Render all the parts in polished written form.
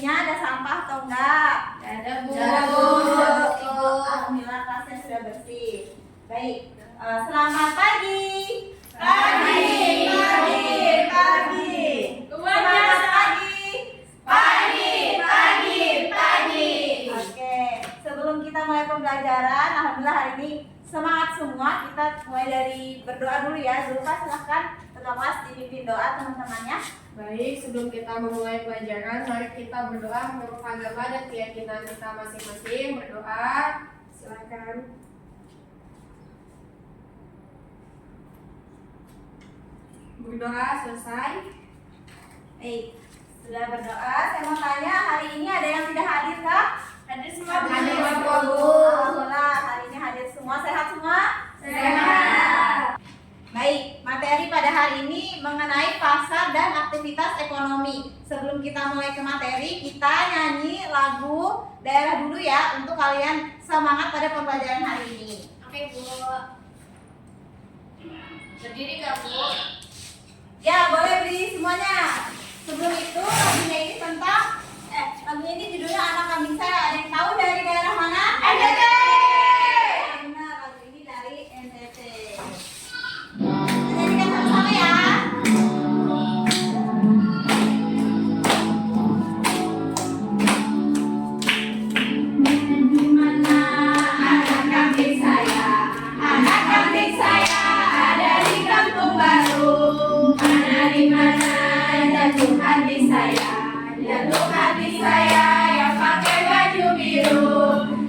paginya ada sampah atau enggak? Ada Bu. Alhamdulillah kelasnya sudah bersih. Baik, selamat pagi. Pagi. Semangat pagi. Oke, sebelum kita mulai pembelajaran, alhamdulillah hari ini semangat semua. Kita mulai dari berdoa dulu ya. Zulfa silahkan ketua kelas dipimpin doa teman-temannya. Baik, sebelum kita memulai pelajaran, mari kita berdoa menurut agama dan keyakinan kita masing-masing. Berdoa, silakan. Berdoa selesai. Baik, sudah berdoa. Saya mau tanya, hari ini ada yang tidak hadir kah? Hadir semua Bu. Hadir semua Bu. Alhamdulillah, hari ini hadir semua. Sehat semua? Sehat. Baik, materi pada hari ini mengenai pasar dan aktivitas ekonomi. Sebelum kita mulai ke materi, kita nyanyi lagu daerah dulu ya, untuk kalian semangat pada pembelajaran hari ini. Oke Bu. Berdiri gak Bu? Ya, boleh berdiri semuanya. Sebelum itu, lagunya ini tentang lagunya ini judulnya Anak Kambing Saya. Ada yang tahu dari daerah mana? NTT. Benar, lagu ini dari NTT. Nyanyikan sama-sama ya. Mana anak kambing saya? Anak kambing saya ada di kampung baru. Di mana jatuh hati saya? Jatuh hati saya yang pakai baju biru.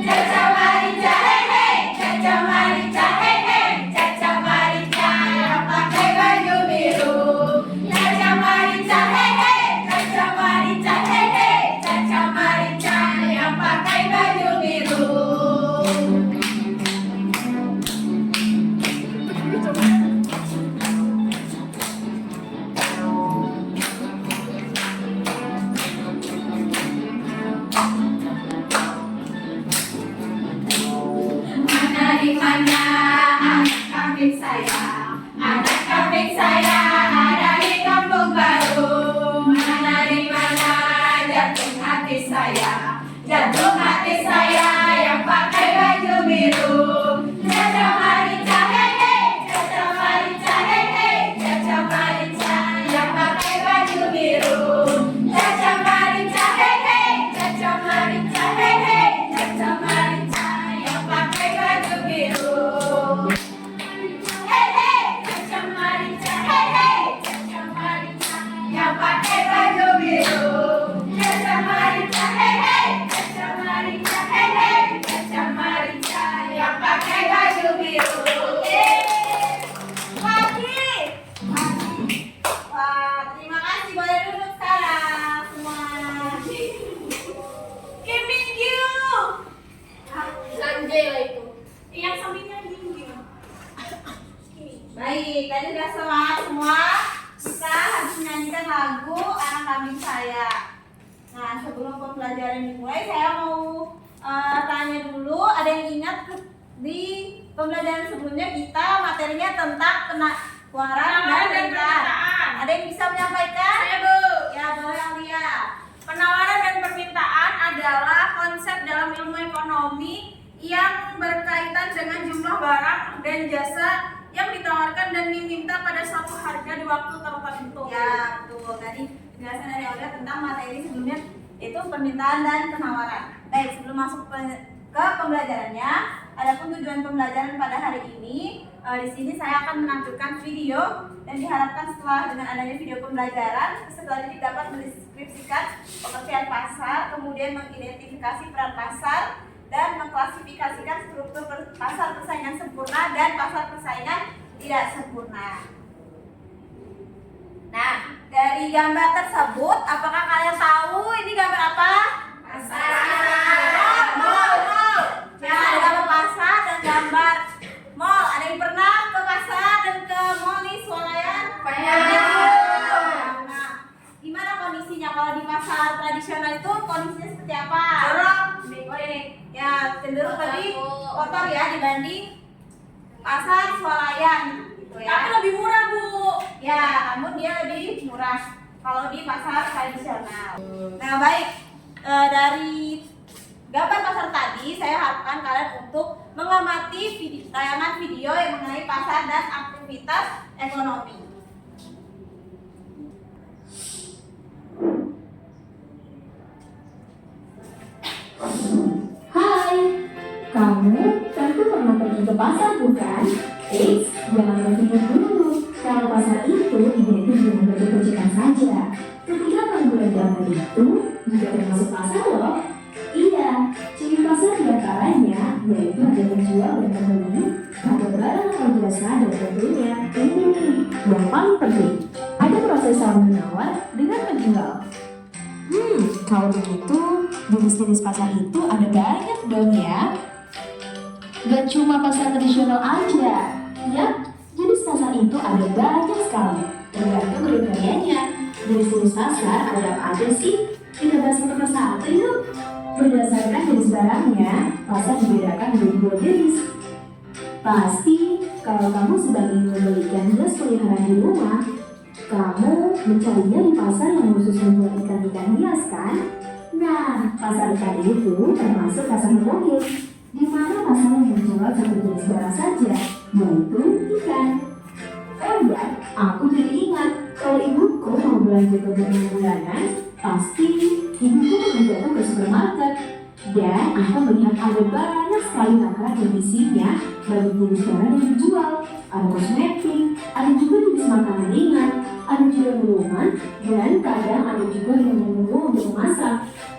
Caca Marica, hehe, Caca Marica, hehe, Caca Marica yang pakai baju biru. Caca Marica, hehe, Caca Marica, hehe, Caca Marica yang pakai baju biru. Di mana anak kambing saya? Anak kambing saya ada di kampung baru. Di mana jatuh hati saya? Jatuh hati saya yang pakai baju biru. Caca Marica, hehe, Caca Marica, hehe, Caca Marica yang pakai baju biru. Caca Marica, hehe, Caca Marica, hehe, Caca Marica yang pakai baju biru. Hehe, Caca Marica, hehe, Caca Marica yang pakai baju biru. Caca Marica, hehe, Caca Marica, hehe, Caca Marica yang pakai baju biru. Pagi. Wah, terima kasih. Boleh duduk sekarang semua. Kimingyu. Sanjay lah itu. Yang sampingnya Kimingyu. Baik, tadi sudah semangat semua. Kita harus menyanyikan lagu Anak Kambing Saya. Nah, sebelum pembelajaran dimulai, saya mau tanya dulu. Ada yang ingat di pembelajaran sebelumnya kita materinya tentang penawaran dan permintaan. Ada yang bisa menyampaikan? Saya Bu. Ya, boleh Alia. Penawaran dan permintaan adalah konsep dalam ilmu ekonomi yang berkaitan dengan jumlah barang dan jasa yang ditawarkan dan diminta pada suatu harga di waktu tertentu. Ya, betul. Tadi penjelasan dari Alia tentang materi sebelumnya itu permintaan dan penawaran. Baik, sebelum masuk ke pembelajarannya, adapun tujuan pembelajaran pada hari ini, di sini saya akan menampilkan video dan diharapkan setelah dengan adanya video pembelajaran, peserta didik dapat mendeskripsikan pengertian pasar, kemudian mengidentifikasi peran pasar, dan mengklasifikasikan struktur pasar persaingan sempurna dan pasar persaingan tidak sempurna. Nah, dari gambar tersebut, apakah kalian tahu ini gambar apa? Pasar. Mall. Ya, ada gambar pasar dan gambar mall. Ada yang pernah ke pasar dan ke mall nih, swalayan? Nah, gimana kondisinya kalau di pasar tradisional itu kondisinya seperti apa? Ya, cenderung lebih kotor ya dibanding pasar swalayan gitu ya. Tapi lebih murah Bu. Ya, namun dia lebih murah kalau di pasar tradisional. Nah, baik. dari gambar pasar tadi, saya harapkan kalian untuk mengamati tayangan video yang mengenai pasar dan aktivitas ekonomi. Hai, kamu tentu pernah pergi ke pasar bukan? Jangan berpikir dulu, kalau pasar itu identik dengan baju-bajukan saja. Ketika kamu beragama itu, juga termasuk pasar loh. Iya, ciri pasar diantaranya yaitu ada penjual dan pembeli, ada barang atau jasa dan tentunya ini nih, yang paling penting, ada proses saling menawar dengan penjual. Kalau begitu, jenis-jenis pasar itu ada banyak dong ya. Gak cuma pasar tradisional aja. Ya, jenis pasar itu ada banyak sekali. Tergantung kriterianya. Jenis-jenis pasar ada apa aja sih? Kita bahas satu persatu yuk. Berdasarkan jenis barangnya, pasar dibedakan menjadi dua jenis. Pasti, kalau kamu sedang ingin membelikan jas peliharaan di rumah, kamu mencarinya di pasar yang khusus menjual ikan-ikan hias kan? Nah, pasar ikan itu termasuk pasar mobil, di mana pasar yang menjual satu jenis barang saja, yaitu ikan. Oh ya, aku jadi ingat, kalau ibuku mau belanja kebutuhan bulanan, pasti ibuku mengajakku ke supermarket. Dan aku melihat ada banyak sekali makanan yang isinya bagi jenis barang yang dijual. Ada kosmetik, ada juga jenis makanan ringan, ada juga minuman, dan kadang ada juga yang menunggu untuk memasak.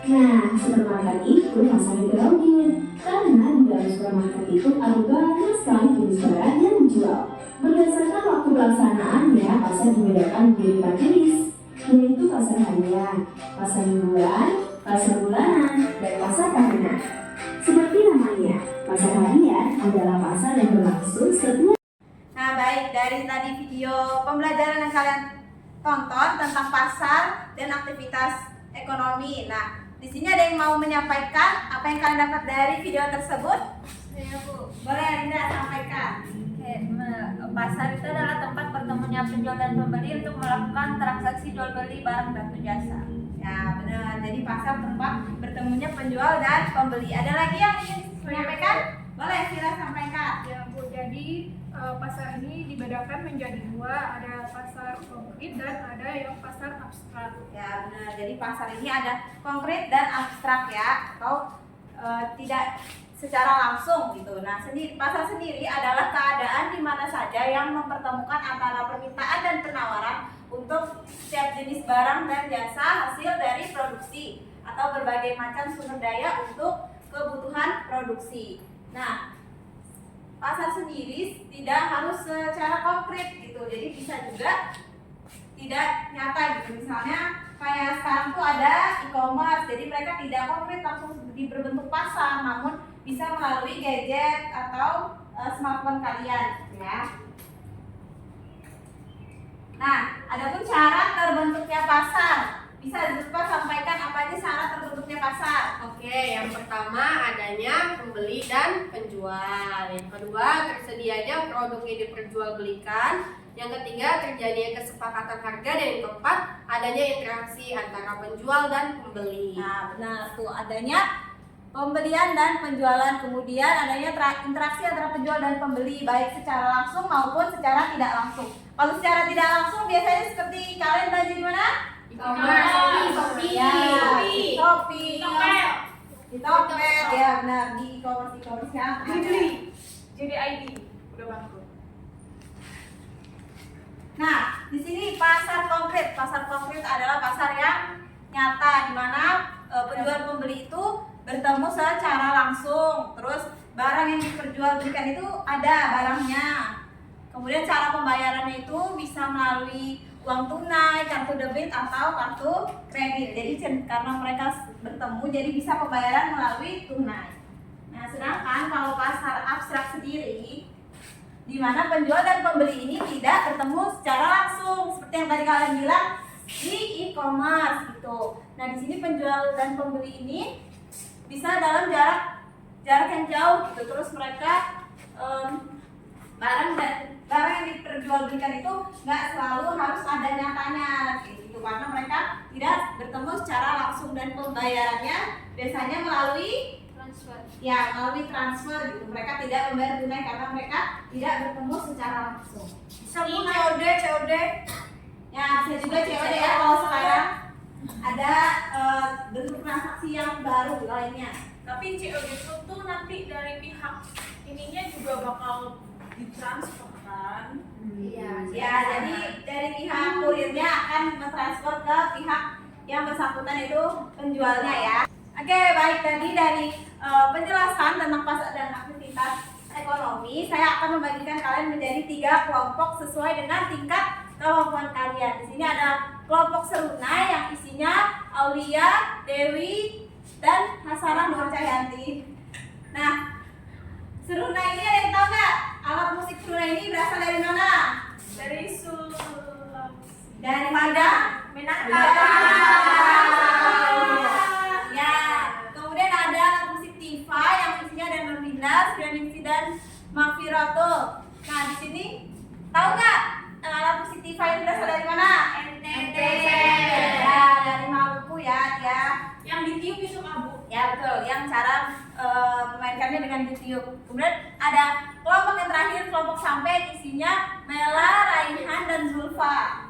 Nah, supermarket itu pasar heterogen, karena di dalam supermarket itu ada banyak sekali jenis barang yang dijual. Berdasarkan waktu pelaksanaannya, pasar dibedakan menjadi 4 jenis, yaitu pasar harian, pasar mingguan, pasar bulanan, dan pasar tahunan. Seperti namanya, pasar harian adalah pasar yang berlangsung setiap. Nah, baik, dari tadi video pembelajaran yang kalian tonton tentang pasar dan aktivitas ekonomi. Nah, di sini ada yang mau menyampaikan apa yang kalian dapat dari video tersebut? Saya Bu. Boleh Linda sampaikan. Pasar itu adalah tempat bertemunya penjual dan pembeli untuk melakukan transaksi jual beli barang dan jasa. Ya, benar. Jadi pasar tempat bertemunya penjual dan pembeli. Ada lagi yang ingin menyampaikan? Boleh, Sira sampaikan. Ya Bu, jadi pasar ini dibedakan menjadi dua, ada pasar konkret dan ada yang pasar abstrak. Ya, benar. Jadi pasar ini ada konkret dan abstrak ya, atau tidak secara langsung gitu. Nah, pasar sendiri adalah keadaan di mana saja yang mempertemukan antara permintaan dan penawaran untuk setiap jenis barang dan jasa hasil dari produksi atau berbagai macam sumber daya untuk kebutuhan produksi. Nah, pasar sendiri tidak harus secara konkret gitu. Jadi bisa juga tidak nyata gitu. Misalnya kayak sekarang tuh ada e-commerce, jadi mereka tidak konkret langsung berbentuk pasar, namun bisa melalui gadget atau smartphone kalian ya. Nah, adapun syarat terbentuknya pasar, bisa Lutfa sampaikan apa aja syarat terbentuknya pasar? Oke, yang pertama adanya pembeli dan penjual. Yang kedua, tersedianya produk yang diperjualbelikan. Yang ketiga, terjadinya kesepakatan harga. Dan yang keempat, adanya interaksi antara penjual dan pembeli. Nah, benar tuh adanya pembelian dan penjualan, kemudian adanya interaksi antara penjual dan pembeli baik secara langsung maupun secara tidak langsung. Kalau secara tidak langsung biasanya seperti kalian belanja di mana? Shopee. Ya, di Shopee, di Tokped, ya benar, di e-commerce yang ada. Jadi ID udah bangkrut. Nah, di sini pasar konkret. Pasar konkret adalah pasar yang nyata di mana penjual pembeli itu bertemu secara langsung. Terus barang yang diperjualbelikan itu ada barangnya. Kemudian cara pembayarannya itu bisa melalui uang tunai, kartu debit atau kartu kredit. Jadi karena mereka bertemu jadi bisa pembayaran melalui tunai. Nah, sedangkan kalau pasar abstrak sendiri di mana penjual dan pembeli ini tidak bertemu secara langsung seperti yang tadi kalian bilang di e-commerce gitu. Nah, di sini penjual dan pembeli ini bisa dalam jarak yang jauh gitu. Terus mereka barang yang diperjualbelikan itu nggak selalu harus ada nyatanya gitu. karena mereka tidak bertemu secara langsung dan pembayarannya biasanya melalui transfer gitu. Mereka tidak membayar tunai karena mereka tidak bertemu secara langsung. COD. Ya, bisa juga COD ya kalau sekarang ada bentuk transaksi yang baru lainnya. Tapi COD itu tuh nanti dari pihak ininya juga bakal ditransfer kan? Iya. Ya, jadi dari pihak kurirnya akan mentransfer ke pihak yang bersangkutan itu penjualnya ya. Oke, baik, tadi dari penjelasan tentang pasar dan aktivitas ekonomi, saya akan membagikan kalian menjadi 3 kelompok sesuai dengan tingkat kemampuan kalian. Di sini ada kelompok serunai yang isinya Aulia, Dewi, dan Hasana Nur Cahyanti. Nah, serunai ini ada yang tahu nggak? Alat musik serunai ini berasal dari mana? Dari Sulawesi. Dari mana? Ya, kemudian ada alat musik Tifa yang isinya ada Nurdina, Srianingsi, dan Makfiratul. Nah, di sini tahu nggak alat musik Tifa ini berasal dari mana? NTT. Ya, dari Maluku ya dia. Yang ditiup itu abu. Ya betul, yang cara memainkannya dengan ditiup. Kemudian ada kelompok yang terakhir, kelompok sampai isinya Mela, Raihan, dan Zulfa.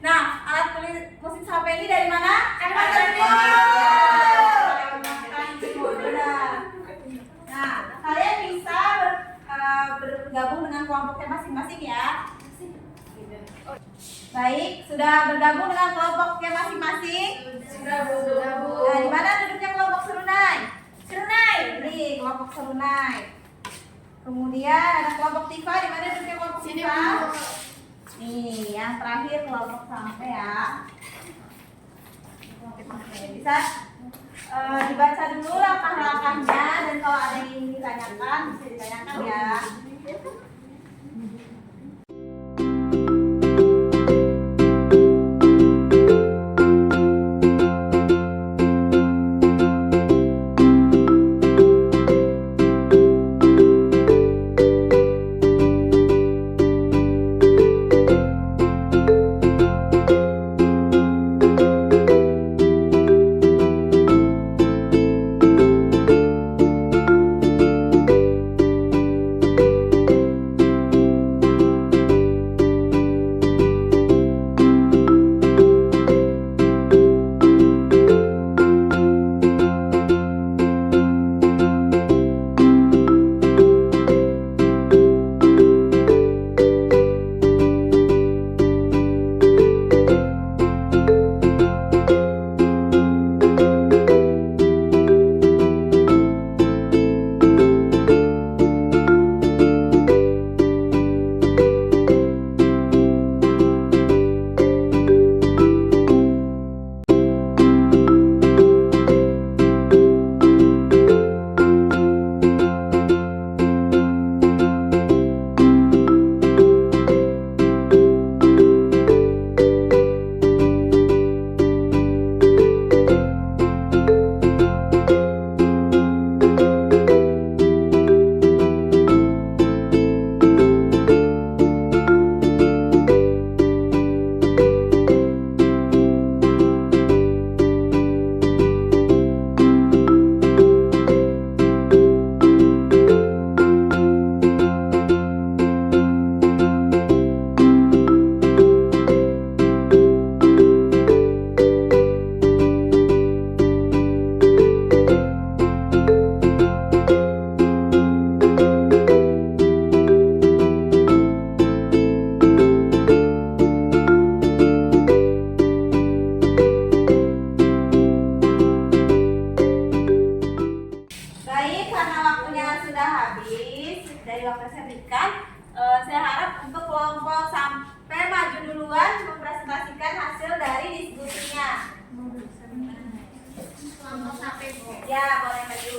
Nah, alat musik sampai ini dari mana? Kalimantan Timur. Benar. Nah, kalian bisa bergabung dengan kelompoknya masing-masing ya. Baik, sudah bergabung dengan kelompoknya masing-masing? Sudah, Bu. Nah, di mana duduknya kelompok serunai? Ini kelompok serunai. Kemudian ada kelompok Tifa, di mana duduknya kelompok Tifa? Nih, yang terakhir kelompok sampai ya. Oke, bisa dibaca dulu langkah-langkahnya dan kalau ada yang ingin ditanyakan bisa ditanyakan ya. Saya harap untuk kelompok sampai maju duluan mempresentasikan hasil dari diskusinya. Kelompok sampai, Bu. Ya, boleh maju.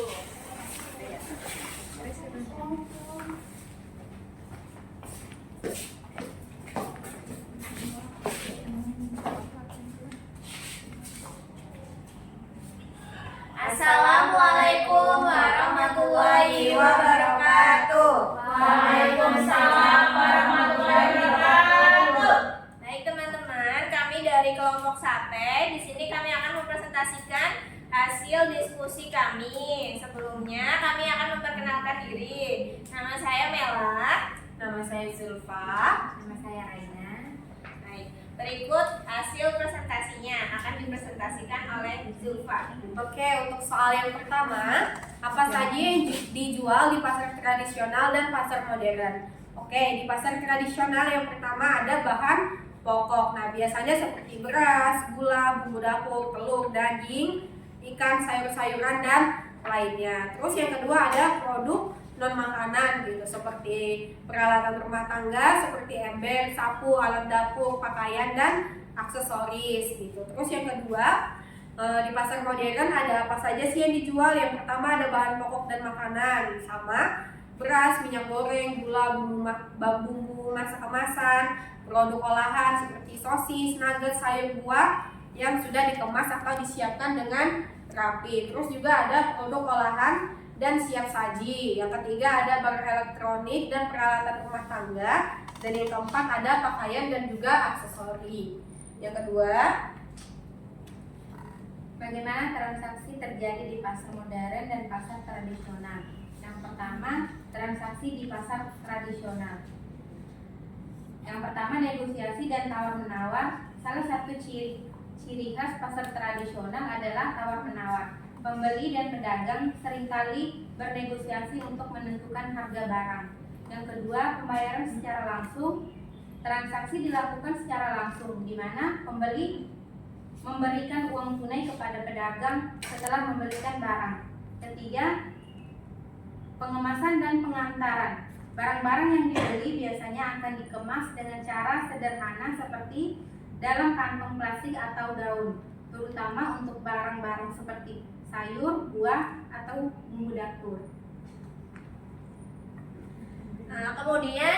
Assalamualaikum warahmatullahi wabarakatuh. Waalaikumsalam warahmatullahi wabarakatuh. Baik teman-teman, kami dari kelompok Di sini kami akan mempresentasikan hasil diskusi kami. Sebelumnya kami akan memperkenalkan diri. Nama saya Mela. Nama saya Zulfa. Nama saya Raina. Baik, berikut hasil presentasinya akan dipresentasikan oleh Zulfa. Oke, untuk soal yang pertama, apa saja yang dijual di pasar tradisional dan pasar modern? Oke, di pasar tradisional yang pertama ada bahan pokok. Nah, biasanya seperti beras, gula, bumbu dapur, telur, daging, ikan, sayur-sayuran, dan lainnya. Terus yang kedua ada produk non makanan gitu, seperti peralatan rumah tangga seperti ember, sapu, alat dapur, pakaian, dan aksesoris gitu. Terus yang kedua, di pasar modern ada apa saja sih yang dijual? Yang pertama ada bahan pokok dan makanan, sama beras, minyak goreng, gula, bumbu masak kemasan, produk olahan seperti sosis, nugget, sayur buah yang sudah dikemas atau disiapkan dengan rapi. Terus juga ada produk olahan dan siap saji. Yang ketiga ada barang elektronik dan peralatan rumah tangga. Dan yang keempat ada pakaian dan juga aksesori. Yang kedua, Bagaimana transaksi terjadi di pasar modern dan pasar tradisional? Yang pertama, transaksi di pasar tradisional. Yang pertama, negosiasi dan tawar-menawar. Salah satu ciri khas pasar tradisional adalah tawar-menawar. Pembeli dan pedagang seringkali bernegosiasi untuk menentukan harga barang. Yang kedua, pembayaran secara langsung. Transaksi dilakukan secara langsung, di mana pembeli memberikan uang tunai kepada pedagang setelah membelikan barang. Ketiga, pengemasan dan pengantaran. Barang-barang yang dibeli biasanya akan dikemas dengan cara sederhana seperti dalam kantong plastik atau daun, terutama untuk barang-barang seperti sayur, buah, atau bumbu dapur. Kemudian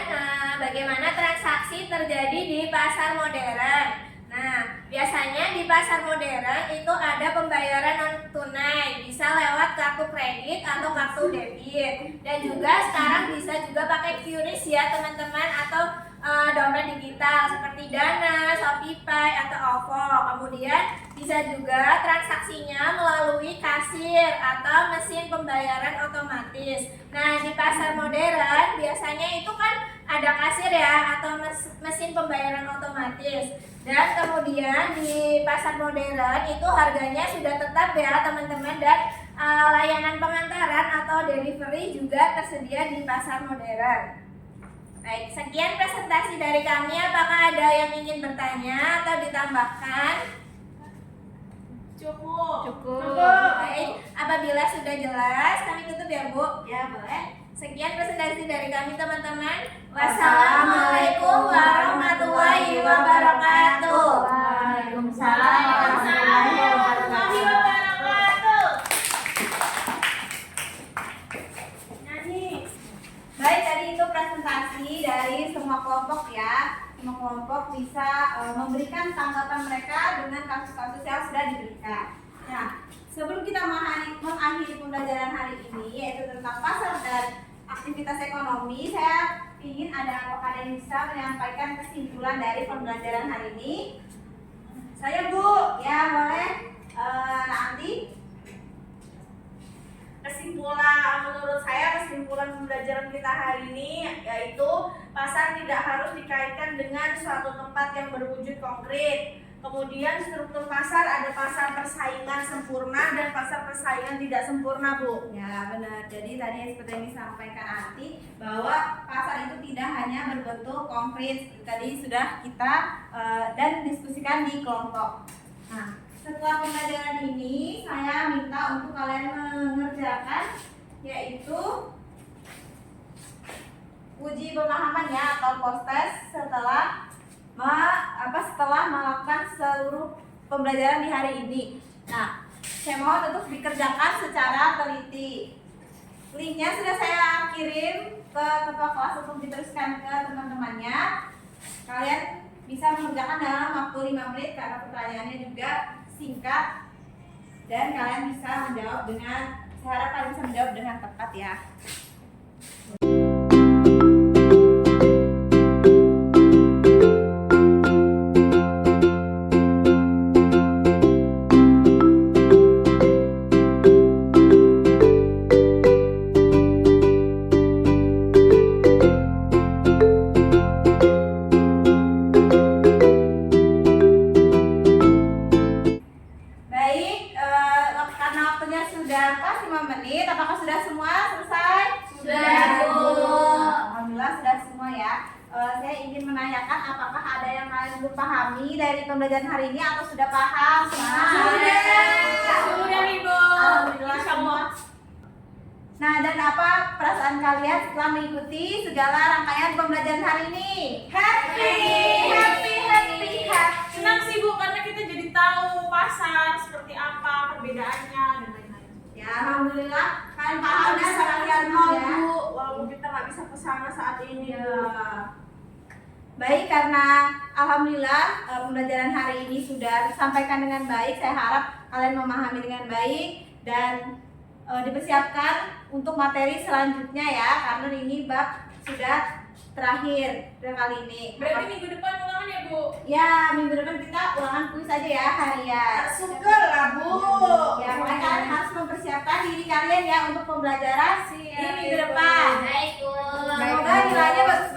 bagaimana transaksi terjadi di pasar modern? Nah, biasanya di pasar modern itu ada pembayaran non tunai, bisa lewat kartu kredit atau kartu debit, dan juga sekarang bisa juga pakai QRIS ya teman-teman, atau dompet digital seperti Dana, Shopee atau OVO. Kemudian bisa juga transaksinya melalui kasir atau mesin pembayaran otomatis. Nah, di pasar modern biasanya itu kan ada kasir ya atau mesin pembayaran otomatis. Dan kemudian di pasar modern itu harganya sudah tetap ya teman-teman, dan layanan pengantaran atau delivery juga tersedia di pasar modern. Baik, sekian presentasi dari kami. Apakah ada yang ingin bertanya atau ditambahkan? Cukup. Baik, apabila sudah jelas kami tutup ya Bu. Ya boleh. Sekian presentasi dari kami teman-teman. Wassalamualaikum warahmatullahi wabarakatuh. Waalaikumsalam warahmatullahi wabarakatuh. Baik, tadi itu presentasi dari semua kelompok ya. Semua kelompok bisa memberikan tanggapan mereka dengan kasus-kasus yang sudah diberikan. Nah, sebelum kita mengakhiri pembelajaran hari ini, yaitu tentang pasar dan aktivitas ekonomi, saya ingin ada yang bisa menyampaikan kesimpulan dari pembelajaran hari ini. Saya Bu, ya boleh. Nanti menurut saya kesimpulan pembelajaran kita hari ini yaitu pasar tidak harus dikaitkan dengan suatu tempat yang berwujud konkret. Kemudian struktur pasar ada pasar persaingan sempurna dan pasar persaingan tidak sempurna Bu. Ya benar. Jadi tadi seperti yang disampaikan Anti bahwa pasar itu tidak hanya berbentuk konkret. Tadi sudah kita dan diskusikan di kelompok. Nah, setelah pembelajaran ini saya minta untuk kalian mengerjakan yaitu uji pemahaman ya atau post test setelah melakukan seluruh pembelajaran di hari ini. Nah, saya mohon untuk dikerjakan secara teliti. Linknya sudah saya kirim ke ketua kelas untuk diteruskan ke teman-temannya. Kalian bisa mengerjakan dalam waktu 5 menit karena pertanyaannya juga singkat dan kalian bisa menjawab saya harap kalian bisa menjawab dengan tepat ya. waktunya sudah pas 5 menit. Apakah sudah semua selesai? Sudah, Bu. Alhamdulillah sudah semua ya. Saya ingin menanyakan apakah ada yang kalian belum pahami dari pembelajaran hari ini atau sudah paham semua? Sudah, Ibu. Alhamdulillah semua. Nah, dan apa perasaan kalian setelah mengikuti segala rangkaian pembelajaran hari ini? Happy. Senang sih Bu, karena kita jadi tahu pasar seperti apa, perbedaannya dan lain-lain. Ya, alhamdulillah kalian paham ya kalian mau ya. Walaupun kita nggak bisa ke sana saat ini. Ya. Baik, karena alhamdulillah pembelajaran hari ini sudah disampaikan dengan baik. Saya harap kalian memahami dengan baik dan dipersiapkan untuk materi selanjutnya ya, karena ini bab sudah terakhir kali ini. Berarti minggu depan ulangan ya Bu? Ya, minggu depan kita ulangan kuis aja ya harian. Syukur lah, Bu. Ya, makanya kalian harus mempersiapkan diri kalian ya untuk pembelajaran di minggu depan. Baik, Bu. Semoga nilainya bagus